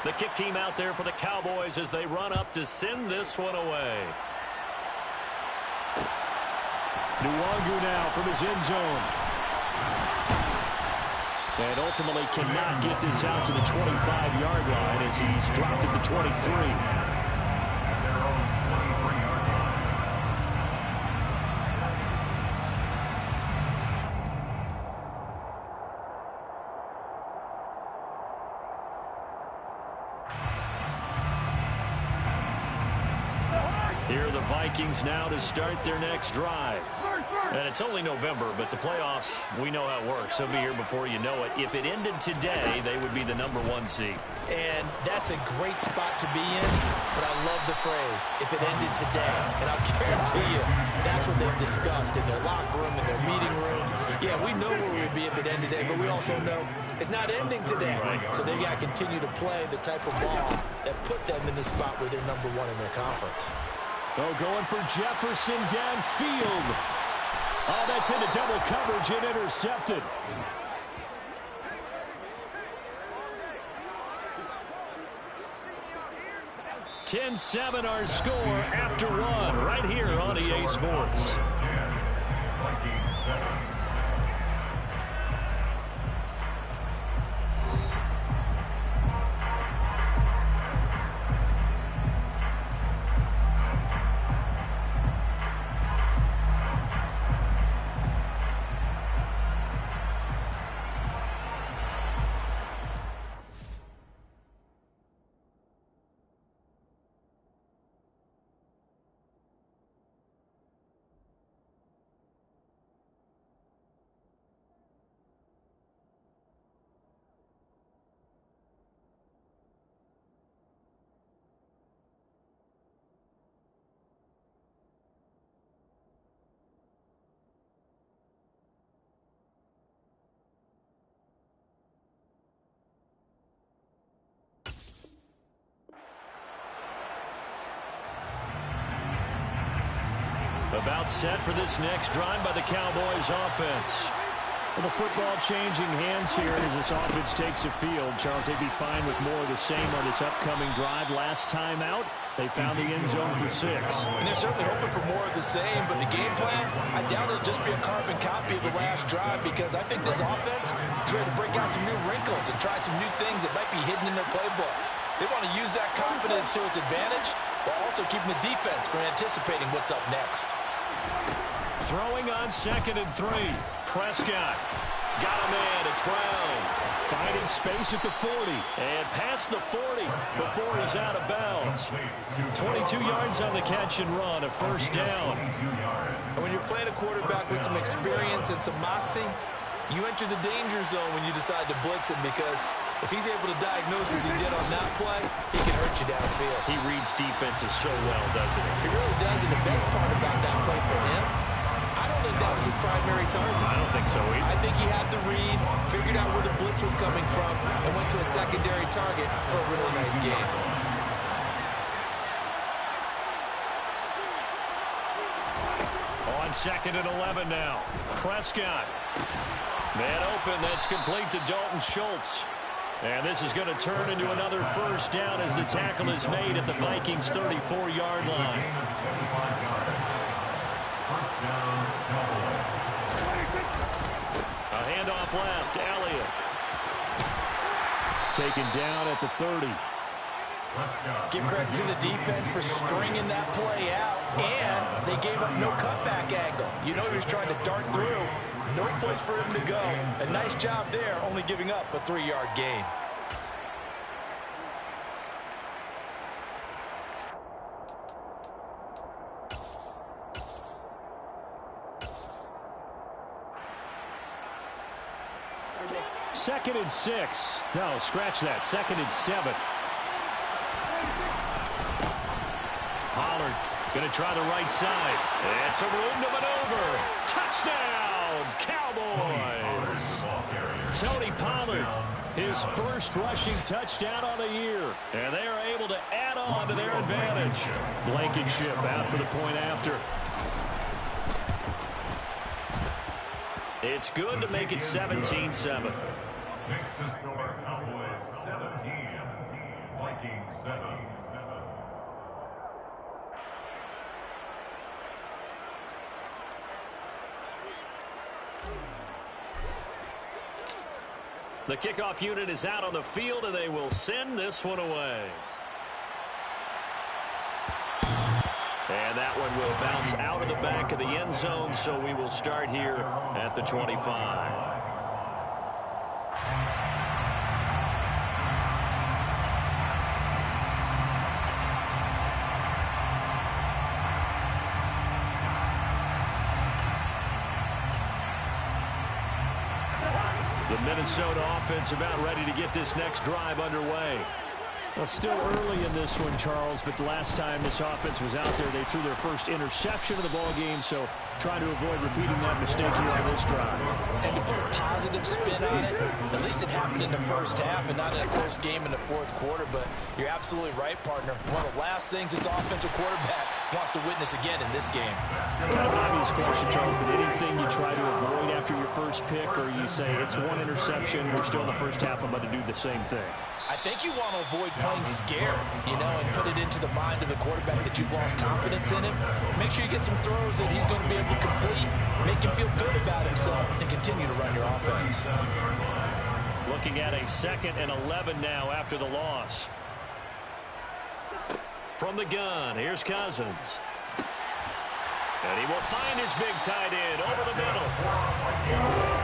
The kick team out there for the Cowboys as they run up to send this one away. Nwangu now from his end zone. And ultimately cannot get this out to the 25-yard line as he's dropped at the 23. Here are the Vikings now to start their next drive. And it's only November, but the playoffs, we know how it works. They'll be here before you know it. If it ended today, they would be the #1 seed. And that's a great spot to be in, but I love the phrase, if it ended today. And I'll guarantee you, that's what they've discussed in their locker room, in their meeting rooms. Yeah, we know where we'd be if it ended today, but we also know it's not ending today. So they've got to continue to play the type of ball that put them in the spot where they're #1 in their conference. Oh, going for Jefferson downfield. Oh, that's into double coverage and intercepted. $10-7 our score after one right here on EA Sports. About set for this next drive by the Cowboys offense. Well, the football changing hands here as this offense takes the field. Charles, they'd be fine with more of the same on this upcoming drive. Last time out, they found the end zone for 6. And they're certainly hoping for more of the same, but the game plan, I doubt it'll just be a carbon copy of the last drive because I think this offense is ready to break out some new wrinkles and try some new things that might be hidden in their playbook. They want to use that confidence to its advantage while also keeping the defense from anticipating what's up next. Throwing on 2nd and 3. Prescott. Got a man. It's Brown. Finding space at the 40. And past the 40 before he's out of bounds. 22 yards on the catch and run. A first down. And when you're playing a quarterback with some experience and some moxie, you enter the danger zone when you decide to blitz him because if he's able to diagnose as he did on that play, he can hurt you downfield. He reads defenses so well, doesn't he? He really does, and the best part about that play for him, I don't think that was his primary target. I don't think so either. I think he had the read, figured out where the blitz was coming from, and went to a secondary target for a really nice game. On 2nd and 11 now. Prescott. Man open. That's complete to Dalton Schultz. And this is going to turn into another first down as the tackle is made at the Vikings' 34-yard line. A handoff left. Elliott. Taken down at the 30. Give credit to the defense for stringing that play out, and they gave up no cutback angle. You know he was trying to dart through. No place for him to go. A nice job there, only giving up a 3-yard gain. Second and 6. No, scratch that. 2nd and 7. Pollard going to try the right side. It's a room to maneuver. Touchdown, Cowboys. Tony Pollard, his first rushing touchdown on the year. And they are able to add on to their advantage. Blankenship out for the point after. It's good to make it 17-7. Makes the score Cowboys 17, Vikings 7. The kickoff unit is out on the field, and they will send this one away. And that one will bounce out of the back of the end zone, so we will start here at the 25. The Minnesota offense about ready to get this next drive underway. Well, still early in this one, Charles, but the last time this offense was out there, they threw their first interception of the ball game, so trying to avoid repeating that mistake here on this drive. And to put a positive spin on it, at least it happened in the first half and not in a close game in the fourth quarter, but you're absolutely right, partner. One of the last things this offensive quarterback wants to witness again in this game. Kind of an obvious question, Charles, but anything you try to avoid after your first pick, or you say it's one interception, we're still in the first half, I'm going to do the same thing? I think you want to avoid playing scared, and put it into the mind of the quarterback that you've lost confidence in him. Make sure you get some throws that he's going to be able to complete, make him feel good about himself, and continue to run your offense. Looking at a 2nd and 11 now after the loss. From the gun, here's Cousins. And he will find his big tight end over the middle.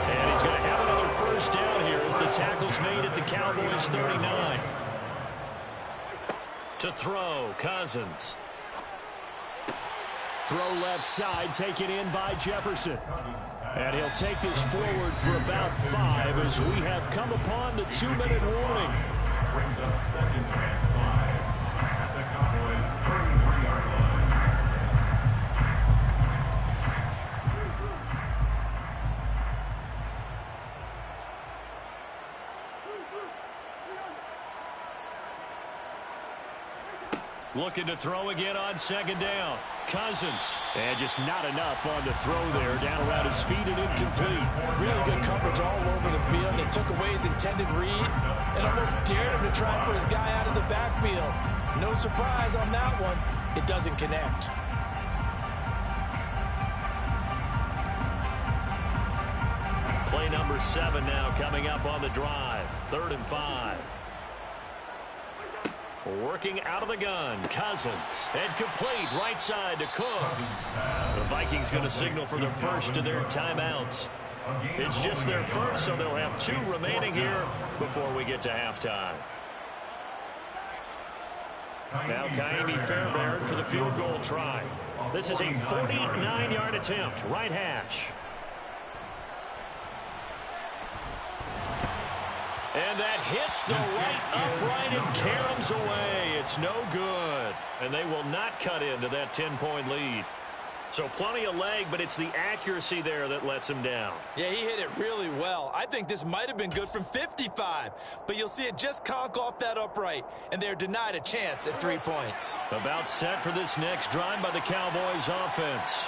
And he's going to have another first down here as the tackle's made at the Cowboys 39. To throw, Cousins. Throw left side, taken in by Jefferson. And he'll take this forward for about 5 as we have come upon the 2-minute warning. Brings up 2nd and 5 at the Cowboys 33-yard line. Looking to throw again on 2nd down. Cousins. And just not enough on the throw there. Down around his feet and incomplete. Really good coverage all over the field. They took away his intended read and almost dared him to try for his guy out of the backfield. No surprise on that one. It doesn't connect. Play number 7 now coming up on the drive. 3rd and 5. Working out of the gun, Cousins. And complete, right side to Cook. The Vikings going to signal for the first of their timeouts. It's just their first, so they'll have 2 remaining here before we get to halftime. Now Kaimi Fairbairn for the field goal try. This is a 49-yard attempt, right hash. And that hits the right upright and caroms away. It's no good. And they will not cut into that 10-point lead. So plenty of leg, but it's the accuracy there that lets him down. Yeah, he hit it really well. I think this might have been good from 55. But you'll see it just conk off that upright. And they're denied a chance at 3 points. About set for this next drive by the Cowboys offense.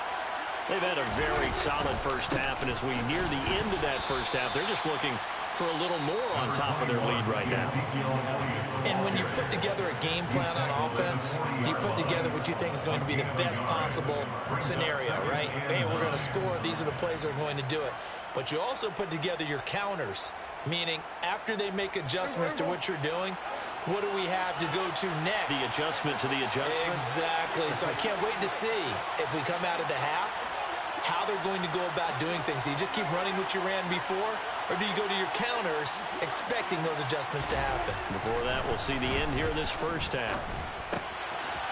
They've had a very solid first half. And as we near the end of that first half, they're just looking for a little more on top of their lead right now. And when you put together a game plan on offense, you put together what you think is going to be the best possible scenario, right? Hey, we're going to score. These are the plays that are going to do it. But you also put together your counters, meaning after they make adjustments to what you're doing, what do we have to go to next? The adjustment to the adjustment? Exactly. So I can't wait to see if we come out of the half, how they're going to go about doing things. Do you just keep running what you ran before, or do you go to your counters expecting those adjustments to happen? Before that, we'll see the end here of this first half.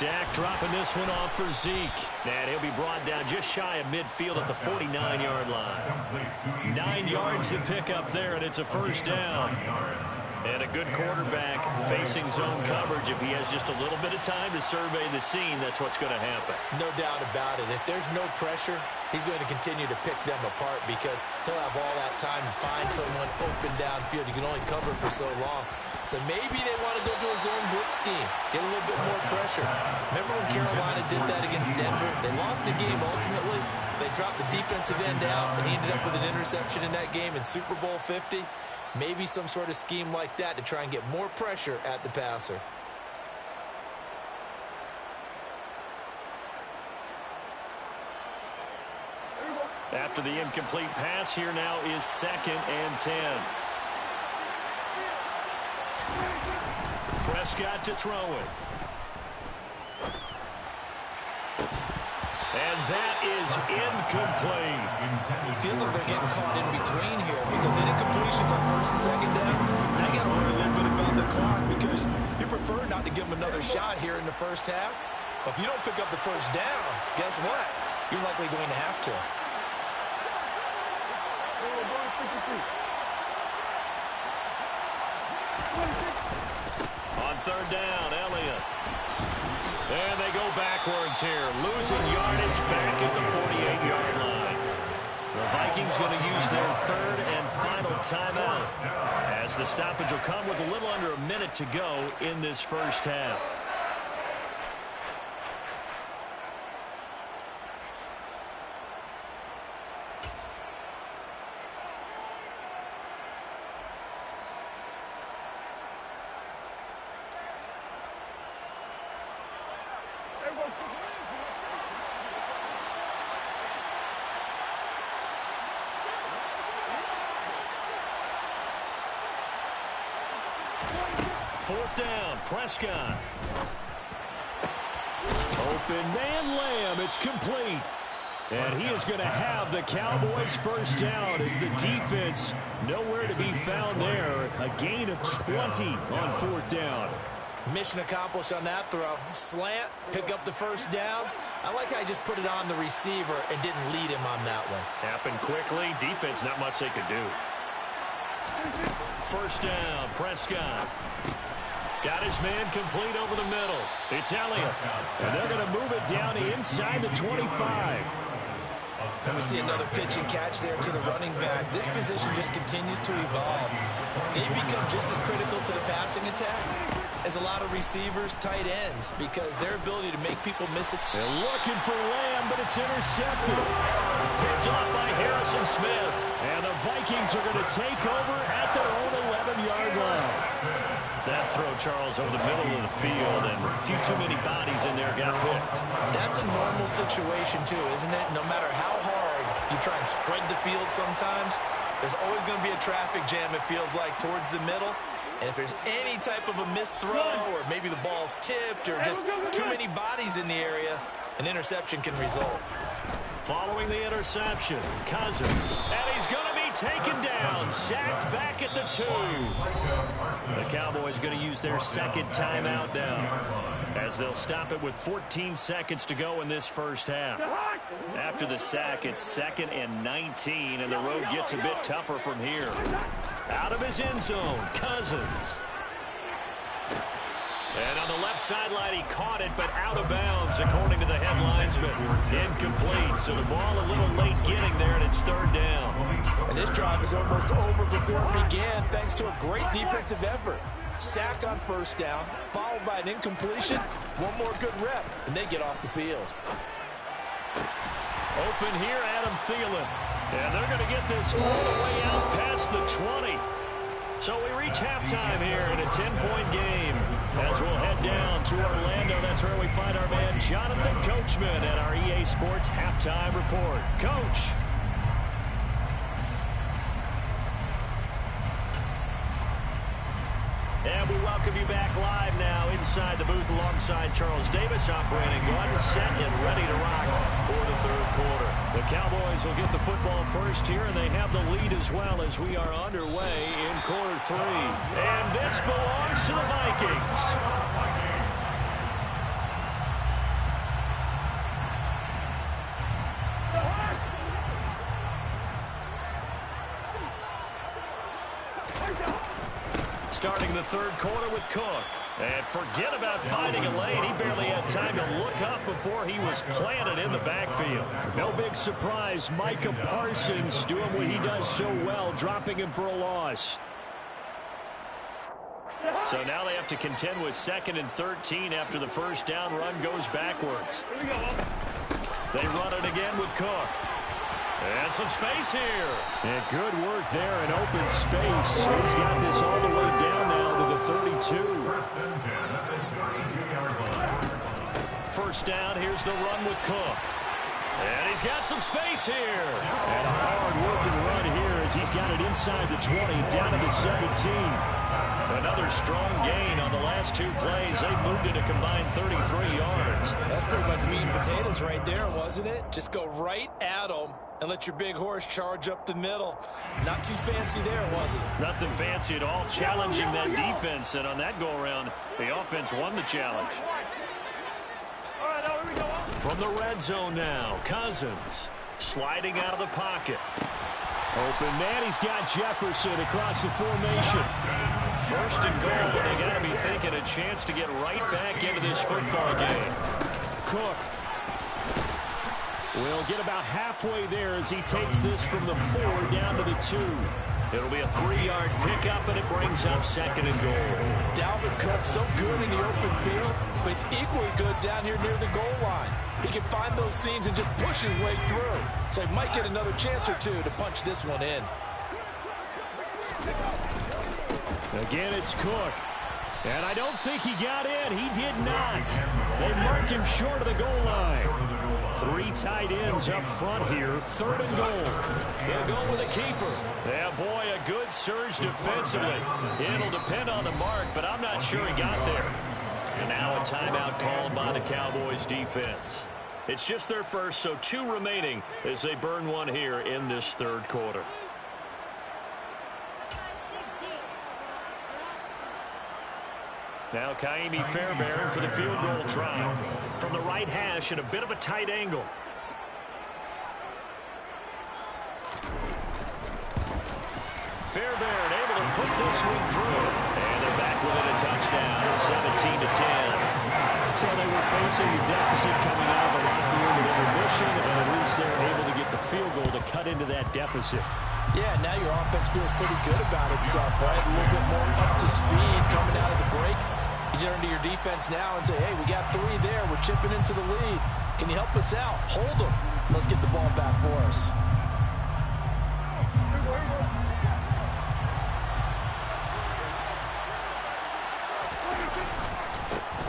Dak dropping this one off for Zeke. And he'll be brought down just shy of midfield at the 49-yard line. 9 yards to pick up there, and it's a first down. And a good quarterback facing zone coverage. If he has just a little bit of time to survey the scene, that's what's going to happen. No doubt about it. If there's no pressure, he's going to continue to pick them apart because he'll have all that time to find someone open downfield. You can only cover for so long. So maybe they want to go to a zone blitz scheme, get a little bit more pressure. Remember when Carolina did that against Denver? They lost the game ultimately. They dropped the defensive end out, and he ended up with an interception in that game in Super Bowl 50. Maybe some sort of scheme like that to try and get more pressure at the passer. After the incomplete pass, here now is 2nd and 10. Prescott to throw it. And that is incomplete. Feels like they're getting caught in between here because the incompletions on 1st and 2nd down. Now you got to worry a little bit about the clock because you prefer not to give them another shot here in the first half. But if you don't pick up the 1st down, guess what? You're likely going to have to. On 3rd down, Elliott. And they go backwards here, losing yardage back at the 48-yard line. The Vikings going to use their 3rd and final timeout as the stoppage will come with a little under a minute to go in this first half. Fourth down, Prescott. Open man, Lamb. It's complete. And he is going to have the Cowboys' first down as the defense nowhere to be found there. A gain of 20 on 4th down. Mission accomplished on that throw. Slant, pick up the first down. I like how he just put it on the receiver and didn't lead him on that one. Happened quickly. Defense, not much they could do. First down, Prescott. Got his man complete over the middle. It's Elliott. And they're going to move it down inside the 25. And we see another pitch and catch there to the running back. This position just continues to evolve. They become just as critical to the passing attack as a lot of receivers, tight ends, because their ability to make people miss it. They're looking for Lamb, but it's intercepted. Picked off by Harrison Smith. And the Vikings are going to take over at their own 11-yard line. That throw, Charles, over the middle of the field, and a few too many bodies in there got picked. That's a normal situation, too, isn't it? No matter how hard you try and spread the field sometimes, there's always going to be a traffic jam, it feels like, towards the middle. And if there's any type of a missed throw or maybe the ball's tipped or just too many bodies in the area, an interception can result. Following the interception, Cousins, and he's going to be taken down, sacked back at the 2. The Cowboys going to use their 2nd timeout now as they'll stop it with 14 seconds to go in this first half. After the sack, it's 2nd and 19, and the road gets a bit tougher from here. Out of his end zone, Cousins. And on the left sideline, he caught it, but out of bounds, according to the headlinesman. Incomplete, so the ball a little late getting there, and it's 3rd down. And this drive is almost over before it began, thanks to a great defensive effort. Sack on 1st down, followed by an incompletion. One more good rep, and they get off the field. Open here, Adam Thielen. And they're going to get this all the way out past the 20. So we reach halftime here in a 10-point game. As we'll head down to Orlando, that's where we find our man Jonathan Coachman at our EA Sports Halftime Report. Coach. And we welcome you back live now inside the booth alongside Charles Davis. I'm Brandon Gordon, set and ready to rock for the 3rd quarter. The Cowboys will get the football first here, and they have the lead as well as we are underway in quarter 3. And this belongs to the Vikings. Starting the 3rd quarter with Cook. And forget about finding a lane. He barely had time to look up before he was planted in the backfield. No big surprise. Micah Parsons doing what he does so well, dropping him for a loss. So now they have to contend with 2nd and 13 after the first down run goes backwards. They run it again with Cook. And some space here. And good work there in open space. He's got this all the way down now to the 32. First down, here's the run with Cook. And he's got some space here. And a hard-working run here as he's got it inside the 20, down to the 17. Another strong gain on the last two plays. They moved it a combined 33 yards. That's pretty much meat and potatoes right there, wasn't it? Just go right at them and let your big horse charge up the middle. Not too fancy there, was it? Nothing fancy at all. Challenging that defense, and on that go-around, the offense won the challenge. From the red zone now, Cousins sliding out of the pocket. Open man, he's got Jefferson across the formation. First and goal, and they got to be thinking a chance to get right back into this football game. Cook will get about halfway there as he takes this from the 4 down to the 2. It'll be a 3-yard pickup, and it brings up second and goal. Dalvin Cook, so good in the open field, but he's equally good down here near the goal line. He can find those seams and just push his way through. So he might get another chance or two to punch this one in. Again, it's Cook. And I don't think he got in. He did not. They mark him short of the goal line. 3 tight ends up front here. Third and goal. They'll go with a keeper. Yeah, boy, a good surge defensively. It'll depend on the mark, but I'm not sure he got there. And now a timeout called by the Cowboys defense. It's just their first, so 2 remaining as they burn one here in this third quarter. Now Kaimi Fairbairn for the field goal try. From the right hash at a bit of a tight angle. Fairbairn able to put this one through. And they're back within a touchdown, 17-10. So they were facing a deficit coming out of the locker room at intermission, and at least they're able to get the field goal to cut into that deficit. Yeah, now your offense feels pretty good about itself, right? A little bit more up to speed coming out of the break. You turn to your defense now and say, hey, we got 3 there. We're chipping into the lead. Can you help us out? Hold them. Let's get the ball back for us.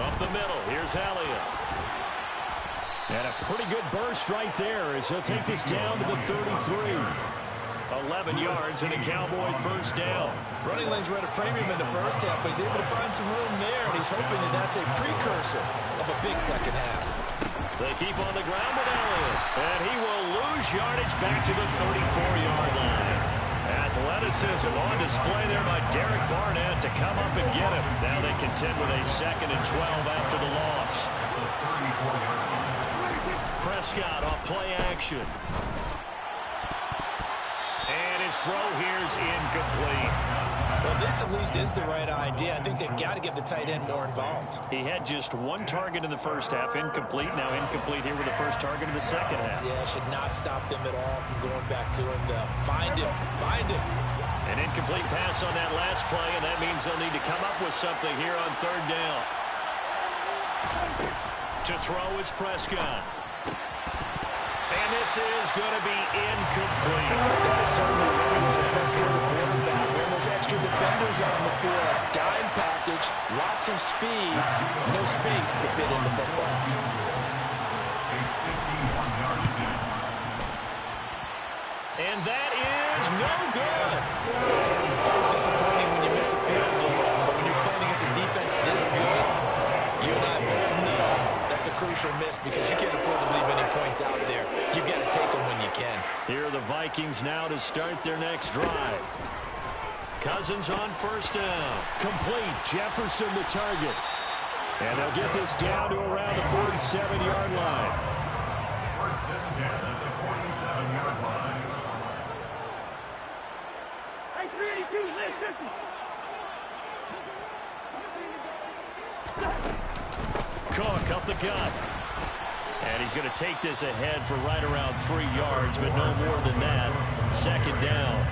Up the middle, here's Elliott. And a pretty good burst right there as he'll take this down to the 33. 11 yards and a Cowboy first down. Running lanes were at a premium in the first half, but he's able to find some room there, and he's hoping that that's a precursor of a big second half. They keep on the ground with Elliott, and he will lose yardage back to the 34-yard line. Athleticism on display there by Derek Barnett to come up and get him. Now they contend with a 2nd and 12 after the loss. Prescott off play action. And his throw here's incomplete. Well, this at least is the right idea. I think they've got to get the tight end more involved. He had just 1 target in the first half, incomplete. Now incomplete here with the first target in the second half. Yeah, should not stop them at all from going back to him to find him. An incomplete pass on that last play, and that means they'll need to come up with something here on 3rd down. To throw is Prescott. And this is going to be incomplete. That is certainly limited to Prescott, the quarterback. When those extra defenders on the field, dime package, lots of speed, no space to fit in the football. And that is no good. Always disappointing when you miss a field goal, but when you're playing against a defense this good, you and I both know that's a crucial miss because you can't afford to leave any points out there. You've got to take them when you can. Here are the Vikings now to start their next drive. Cousins on first down. Complete. Jefferson the target. And they'll get this down to around the 47-yard line. First and 10 at the 47-yard line. Hey, 382, left 50. Cook up the gut. And he's going to take this ahead for right around 3 yards, but no more than that. 2nd down.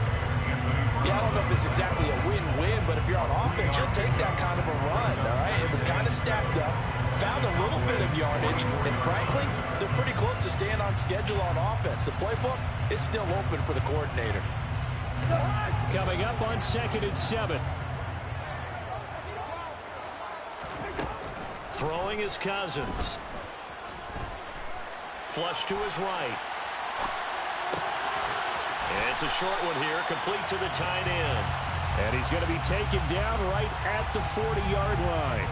Yeah, I don't know if it's exactly a win-win, but if you're on offense, you'll take that kind of a run, all right? It was kind of stacked up, found a little bit of yardage, and frankly, they're pretty close to staying on schedule on offense. The playbook is still open for the coordinator. Coming up on 2nd and 7. Throwing is Cousins. Flush to his right. It's a short one here, complete to the tight end. And he's going to be taken down right at the 40-yard line.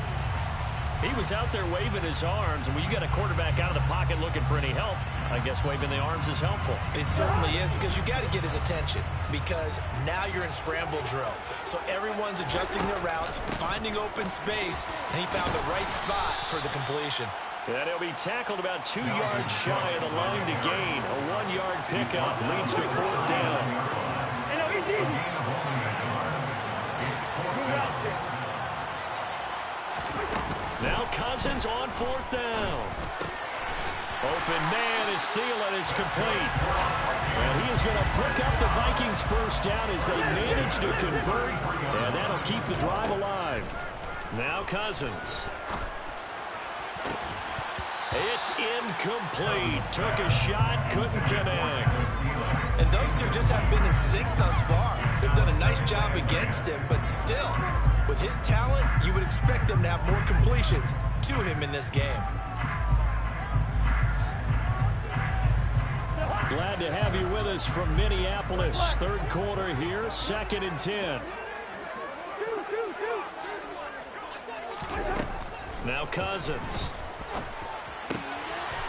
He was out there waving his arms, and when you got a quarterback out of the pocket looking for any help, I guess waving the arms is helpful. It certainly is, because you got to get his attention, because now you're in scramble drill. So everyone's adjusting their routes, finding open space, and he found the right spot for the completion. And he'll be tackled about 2 yards shy of the line to gain. A 1-yard pickup leads to 4th down. Hey, no, it's easy. Good route there. Now Cousins on 4th down. Open man is Thielen. It's complete. And he is going to pick up the Vikings' first down as they manage to convert. And that'll keep the drive alive. Now Cousins. It's incomplete. Took a shot, couldn't connect. And those two just haven't been in sync thus far. They've done a nice job against him, but still, with his talent, you would expect them to have more completions to him in this game. Glad to have you with us from Minneapolis. Third quarter here, 2nd and 10. Now Cousins.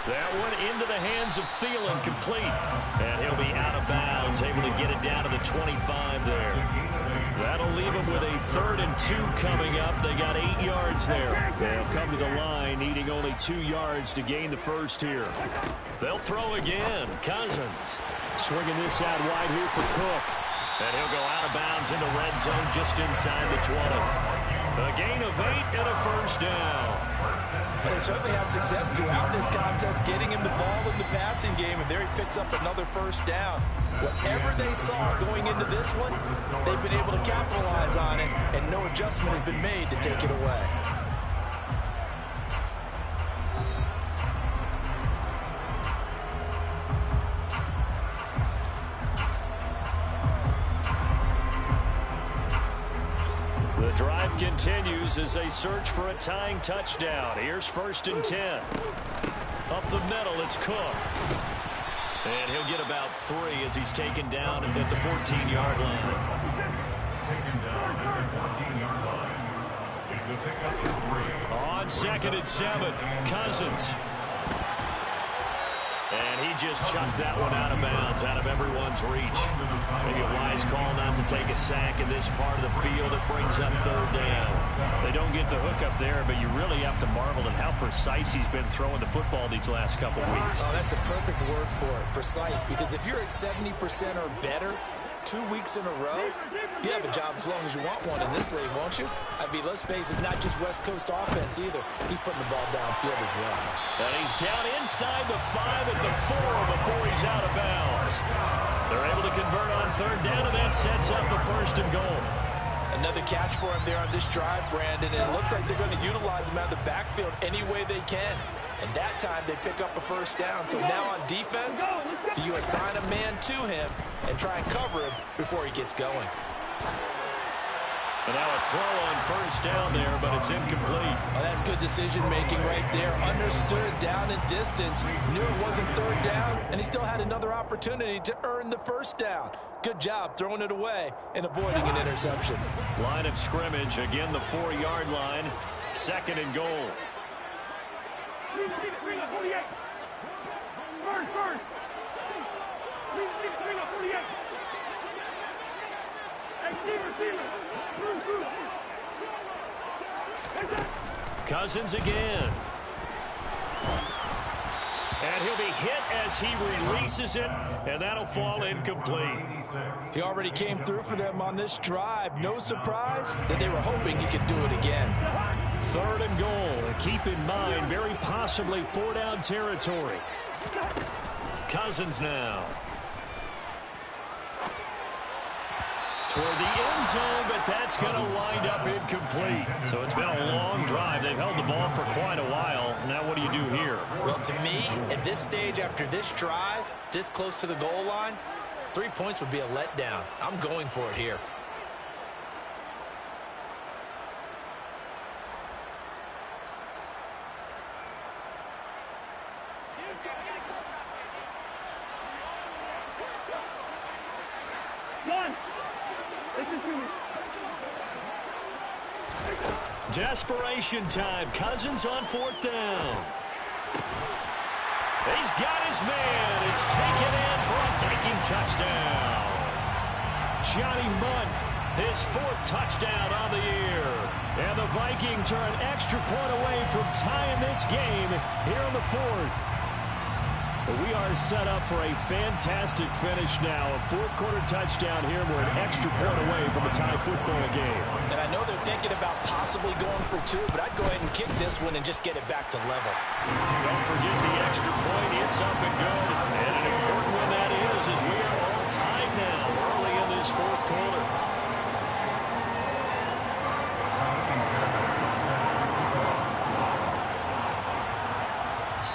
That one into the hands of Thielen, complete. And he'll be out of bounds, able to get it down to the 25 there. That'll leave him with a 3rd and 2 coming up. They got 8 yards there. They'll come to the line, needing only 2 yards to gain the first here. They'll throw again. Cousins. Swinging this out wide here for Cook. And he'll go out of bounds in the red zone just inside the 20. A gain of 8 and a first down. They certainly had success throughout this contest, getting him the ball in the passing game, and there he picks up another first down. Whatever they saw going into this one, they've been able to capitalize on it, and no adjustment has been made to take it away. The drive continues as they search for a tying touchdown. Here's 1st and 10. Up the middle, it's Cook. And he'll get about 3 as he's taken down at the 14-yard line. Taken down at the 14-yard line. It's a pickup for 3. On 2nd and 7, Cousins. And he just chucked that one out of bounds, out of everyone's reach. Maybe a wise call not to take a sack in this part of the field. It brings up 3rd down. They don't get the hook up there, but you really have to marvel at how precise he's been throwing the football these last couple weeks. Oh, that's a perfect word for it, precise, because if you're at 70% or better 2 weeks in a row, you have a job as long as you want one in this league, won't you? I mean, let's face it, it's not just West Coast offense either. He's putting the ball downfield as well. And he's down inside the 5 at the 4 before he's out of bounds. They're able to convert on 3rd down, and that sets up a 1st and goal. Another catch for him there on this drive, Brandon, and it looks like they're going to utilize him out of the backfield any way they can. And that time they pick up a first down. So now on defense, you assign a man to him and try and cover him before he gets going. And now a throw on 1st down there, but it's incomplete. Oh, that's good decision-making right there. Understood down and distance. Knew it wasn't 3rd down, and he still had another opportunity to earn the first down. Good job throwing it away and avoiding an interception. Line of scrimmage, again the 4-yard line. 2nd and goal. Bring up 48. First. Bring up 48. Hey, receiver. Cousins again. And he'll be hit as he releases it, and that'll fall incomplete. He already came through for them on this drive. No surprise that they were hoping he could do it again. 3rd and goal. And keep in mind, very possibly 4-down territory. Cousins now. Toward the end zone, but that's going to wind up incomplete. So it's been a long drive. They've held the ball for quite a while. Now what do you do here? Well, to me, at this stage after this drive, this close to the goal line, 3 points would be a letdown. I'm going for it here. Desperation time. Cousins on 4th down. He's got his man. It's taken in for a Viking touchdown. Johnny Munn, his 4th touchdown on the year. And the Vikings are an extra point away from tying this game here in the 4th. We are set up for a fantastic finish now. A 4th-quarter touchdown here. We're an extra point away from a tie football game. And I know they're thinking about possibly going for 2, but I'd go ahead and kick this one and just get it back to level. Don't forget the extra point. It's up and good. And an important one that is, as we are all tied now early in this 4th quarter.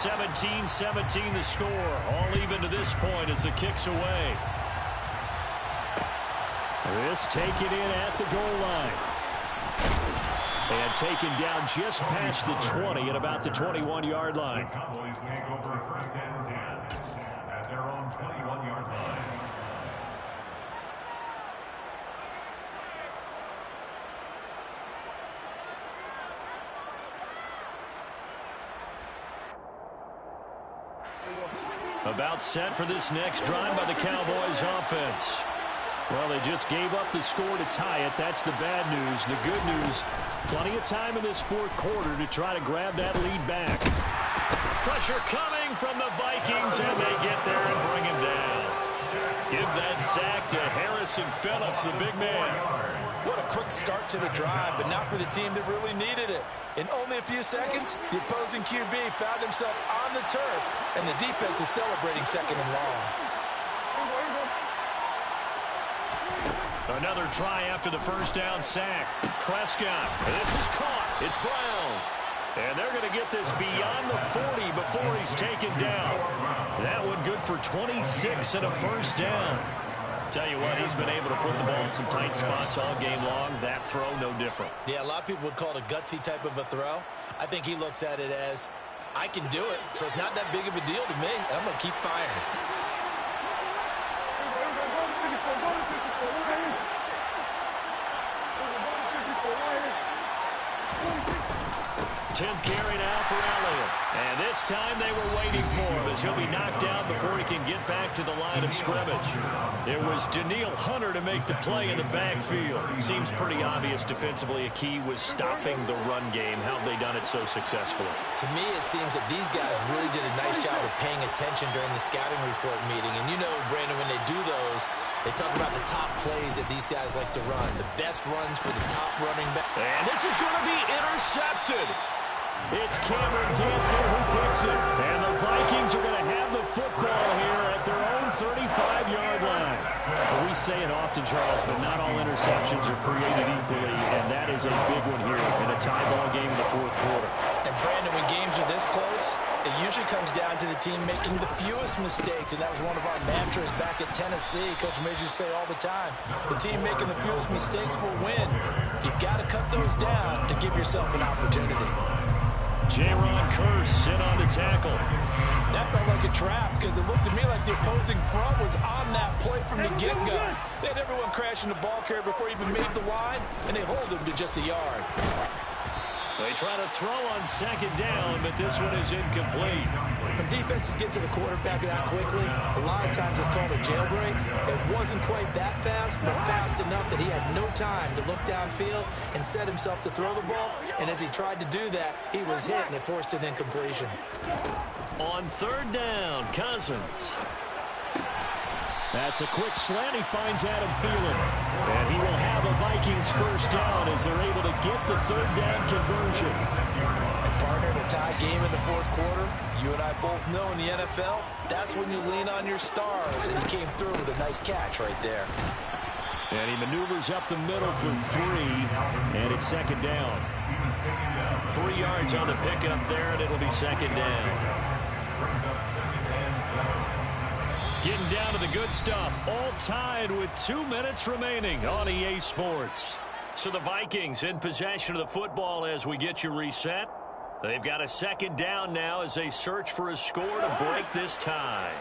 17-17 the score. All even to this point as the kick's away. This taken in at the goal line. And taken down just past the 20 at about the 21-yard line. The Cowboys take over 1st and 10 at their own 21-yard line. About set for this next drive by the Cowboys offense. Well, they just gave up the score to tie it. That's the bad news. The good news, plenty of time in this 4th quarter to try to grab that lead back. Pressure coming from the Vikings, and they get there and bring him down. Give that sack to Harrison Phillips, the big man. What a quick start to the drive, but not for the team that really needed it. In only a few seconds, the opposing QB found himself on the turf, and the defense is celebrating 2nd and long. Another try after the 1st down sack. Prescott. This is caught. It's Brown. And they're going to get this beyond the 40 before he's taken down. That one good for 26 and a 1st down. Tell you what, he's been able to put the ball in some tight spots all game long. That throw, no different. Yeah, a lot of people would call it a gutsy type of a throw. I think he looks at it as, I can do it, so it's not that big of a deal to me, and I'm going to keep firing. Tenth carry now for Elliott. And this time they were waiting for him as he'll be knocked down before he can get back to the line of scrimmage. It was Danielle Hunter to make the play in the backfield. Seems pretty obvious defensively a key was stopping the run game. How have they done it so successfully? To me, it seems that these guys really did a nice job of paying attention during the scouting report meeting. And you know, Brandon, when they do those, they talk about the top plays that these guys like to run. The best runs for the top running back. And this is going to be intercepted. It's Cameron Dantzler who picks it. And the Vikings are going to have the football here at their own 35-yard line. Well, we say it often, Charles, but not all interceptions are created equally, and that is a big one here in a tie ball game in the 4th quarter. And, Brandon, when games are this close, it usually comes down to the team making the fewest mistakes, and that was one of our mantras back at Tennessee. Coach Mays used to say all the time, the team making the fewest mistakes will win. You've got to cut those down to give yourself an opportunity. Jaron Kearse in on the tackle. That felt like a trap because it looked to me like the opposing front was on that play from the get-go. They had everyone crashing the ball carrier before he even made the line, and they hold him to just a yard. They try to throw on 2nd down, but this one is incomplete. When defenses get to the quarterback that quickly, a lot of times it's called a jailbreak. It wasn't quite that fast, but fast enough that he had no time to look downfield and set himself to throw the ball. And as he tried to do that, he was hit, and it forced an incompletion. On 3rd down, Cousins. That's a quick slant. He finds Adam Thielen. And he will have a Vikings 1st down as they're able to get the 3rd down conversion. And partner, in a tie game in the 4th quarter, you and I both know in the NFL, that's when you lean on your stars. And he came through with a nice catch right there. And he maneuvers up the middle for 3. And it's 2nd down. 3 yards on the pickup there, and it'll be 2nd down. Brings up 2nd and 7. Getting down to the good stuff. All tied with 2 minutes remaining on EA Sports. So the Vikings in possession of the football as we get you reset. They've got a 2nd down now as they search for a score to break this tie.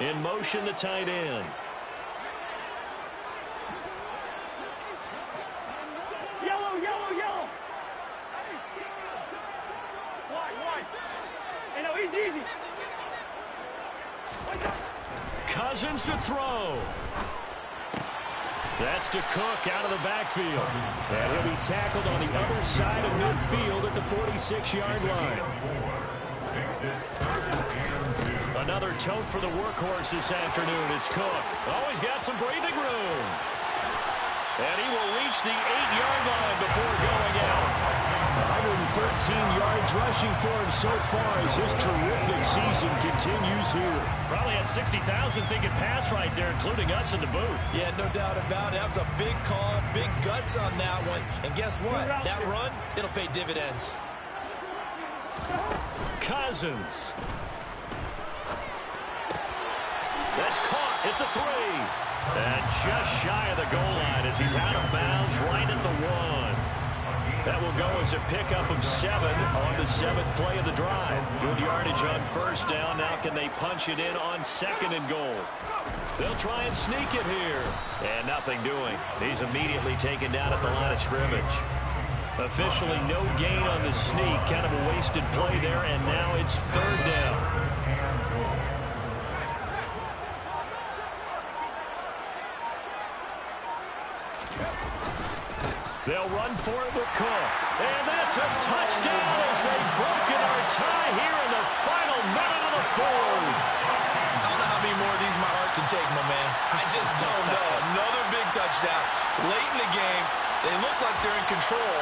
In motion, the tight end. Cousins to throw. That's to Cook out of the backfield. And he'll be tackled on the other side of midfield at the 46-yard line. Another tote for the workhorse this afternoon. It's Cook. Oh, he's got some breathing room. And he will reach the 8-yard line before going out. 113 yards rushing for him so far as his terrific season continues here. Probably had 60,000 thinking pass right there, including us in the booth. Yeah, no doubt about it. That was a big call, big guts on that one. And guess what? That run, it'll pay dividends. Cousins. That's caught at the 3. And just shy of the goal line as he's out of bounds right at the 1. That will go as a pickup of 7 on the 7th play of the drive. Good yardage on first down. Now can they punch it in on 2nd and goal? They'll try and sneak it here. And nothing doing. He's immediately taken down at the line of scrimmage. Officially no gain on the sneak. Kind of a wasted play there. And now it's 3rd down. They'll run for it with Cook. And that's a touchdown as they've broken our tie here in the final minute of the 4th. I don't know how many more of these my heart can take, my man. I just don't know. Another big touchdown. Late in the game, they look like they're in control,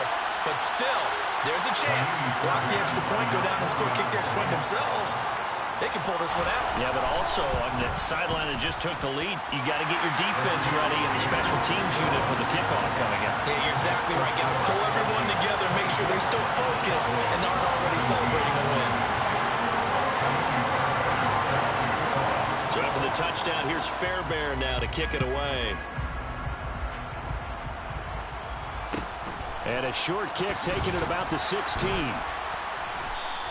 but still, there's a chance. Block the extra point, go down and score, kick the extra point themselves. They can pull this one out. Yeah, but also on the sideline that just took the lead, you got to get your defense ready and the special teams unit for the kickoff coming up. Yeah, you're exactly right. Got to pull everyone together, make sure they're still focused and aren't already celebrating a win. So after the touchdown, here's Fairbairn now to kick it away. And a short kick taken at about the 16.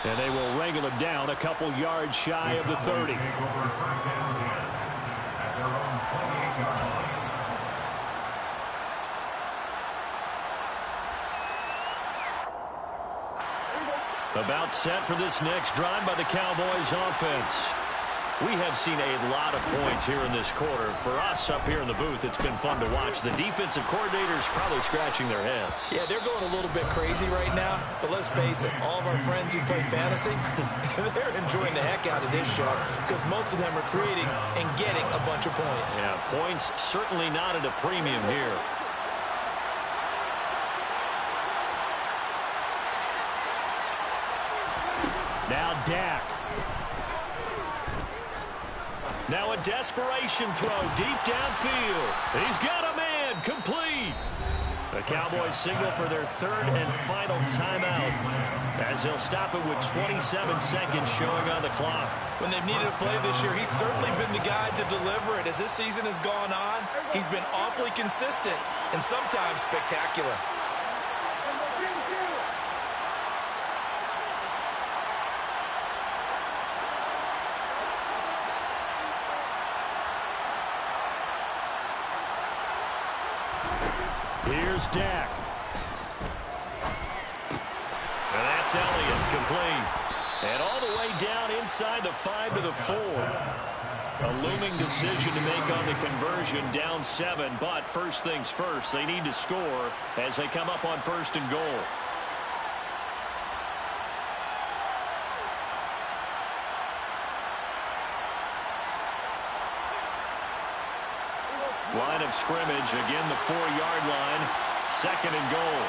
And they will wrangle him down a couple yards shy of the 30. About set for this next drive by the Cowboys offense. We have seen a lot of points here in this quarter. For us up here in the booth, it's been fun to watch. The defensive coordinators probably scratching their heads. Yeah, they're going a little bit crazy right now. But let's face it, all of our friends who play fantasy, they're enjoying the heck out of this show because most of them are creating and getting a bunch of points. Yeah, points certainly not at a premium here. Now Dak. Now a desperation throw deep downfield. He's got a man complete. The Cowboys signal for their 3rd and final timeout as they'll stop it with 27 seconds showing on the clock. When they've needed a play this year, he's certainly been the guy to deliver it. As this season has gone on, he's been awfully consistent and sometimes spectacular. Here's Dak. And that's Elliott, complete. And all the way down inside the 5 to the 4. A looming decision to make on the conversion, down 7. But first things first, they need to score as they come up on 1st and goal. Line of scrimmage, again the 4-yard line, 2nd and goal.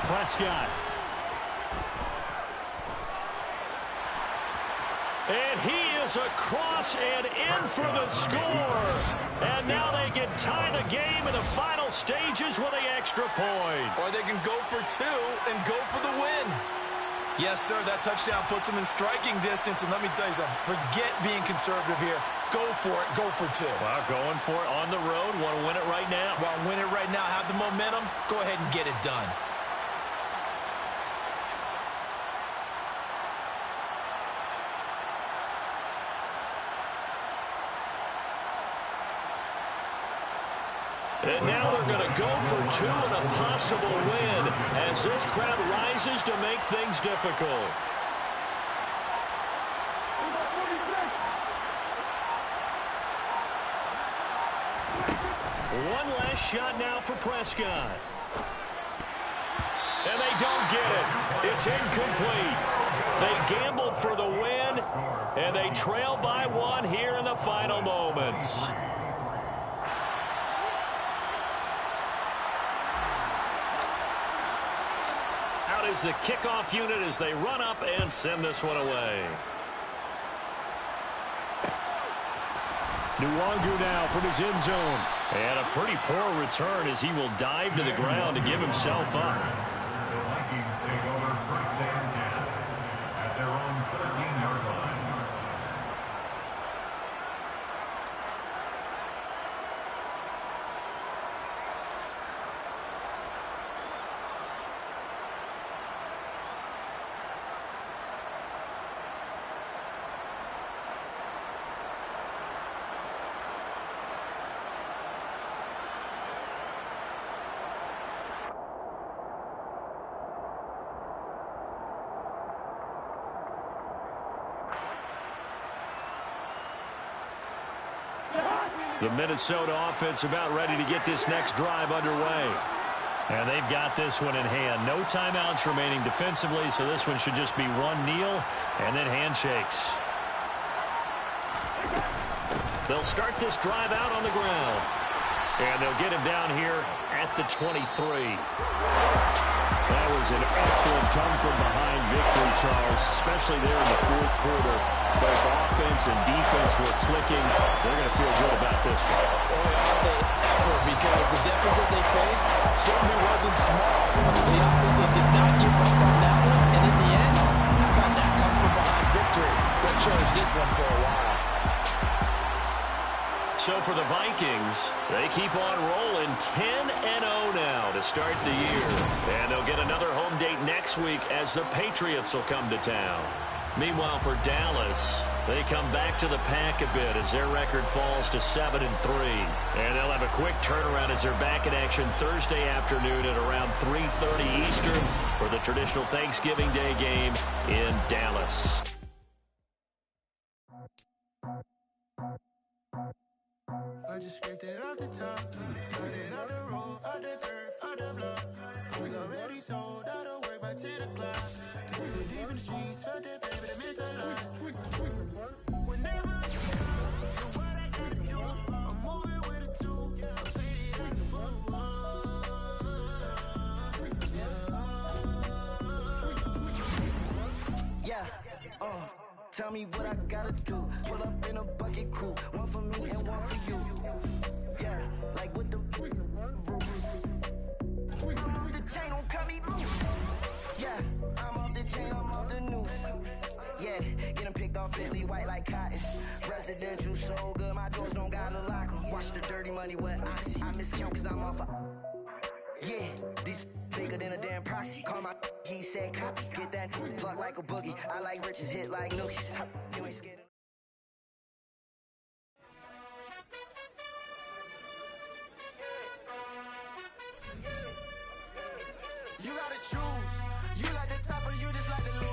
Prescott. And he is across and in for the score. And now they can tie the game in the final stages with the extra point. Or they can go for 2 and go for the win. Yes, sir, that touchdown puts them in striking distance. And let me tell you something, forget being conservative here. Go for it, go for 2. Well, going for it on the road, want to win it right now. Want to win it right now, have the momentum, go ahead and get it done. And now they're going to go for two and a possible win as this crowd rises to make things difficult. One last shot now for Prescott. And they don't get it. It's incomplete. They gambled for the win, and they trail by one here in the final moments. Out is the kickoff unit as they run up and send this one away. Nwangu now from his end zone. And a pretty poor return as he will dive to the ground to give himself up. The Vikings take over first and 10 at their own 13-yard line. The Minnesota offense about ready to get this next drive underway. And they've got this one in hand. No timeouts remaining defensively, so this one should just be one kneel and then handshakes. They'll start this drive out on the ground. And they'll get him down here at the 23. That was an excellent come-from-behind victory, Charles, especially there in the fourth quarter. Both offense and defense were clicking. They're going to feel good about this one. Boy, are they ever, because the deficit they faced certainly wasn't small. They obviously did not give up on that one, and in the end, how about that come-from-behind victory? They'll cherish this one for a while. So for the Vikings, they keep on rolling 10-0 now to start the year. And they'll get another home date next week as the Patriots will come to town. Meanwhile, for Dallas, they come back to the pack a bit as their record falls to 7-3. And they'll have a quick turnaround as they're back in action Thursday afternoon at around 3:30 Eastern for the traditional Thanksgiving Day game in Dallas. I just scraped it off the top, cut it off the road, off the curve, off the block. Was already sold, out of work by 10 o'clock. Too deep in the streets, felt that baby, that meant a lot. Whenever I do what I gotta do, I'm moving with a two. I paid it out the book. Yeah, tell me what I gotta do. Pull up in a bucket crew, one for me and one for you. Yeah, like with the roof. I'm off the chain, don't cut me loose. Yeah, I'm off the chain, I'm off the noose. Yeah, getting picked off Bentley white like cotton. Residential so good, my doors don't gotta lock 'em. Watch the dirty money with Oxy. I miscount cause I'm off a... Yeah, these bigger than a damn proxy. Call my he said copy. Get that plug like a boogie. I like riches, hit like nookies. You ain't scared. You gotta choose. You like the top or you just like the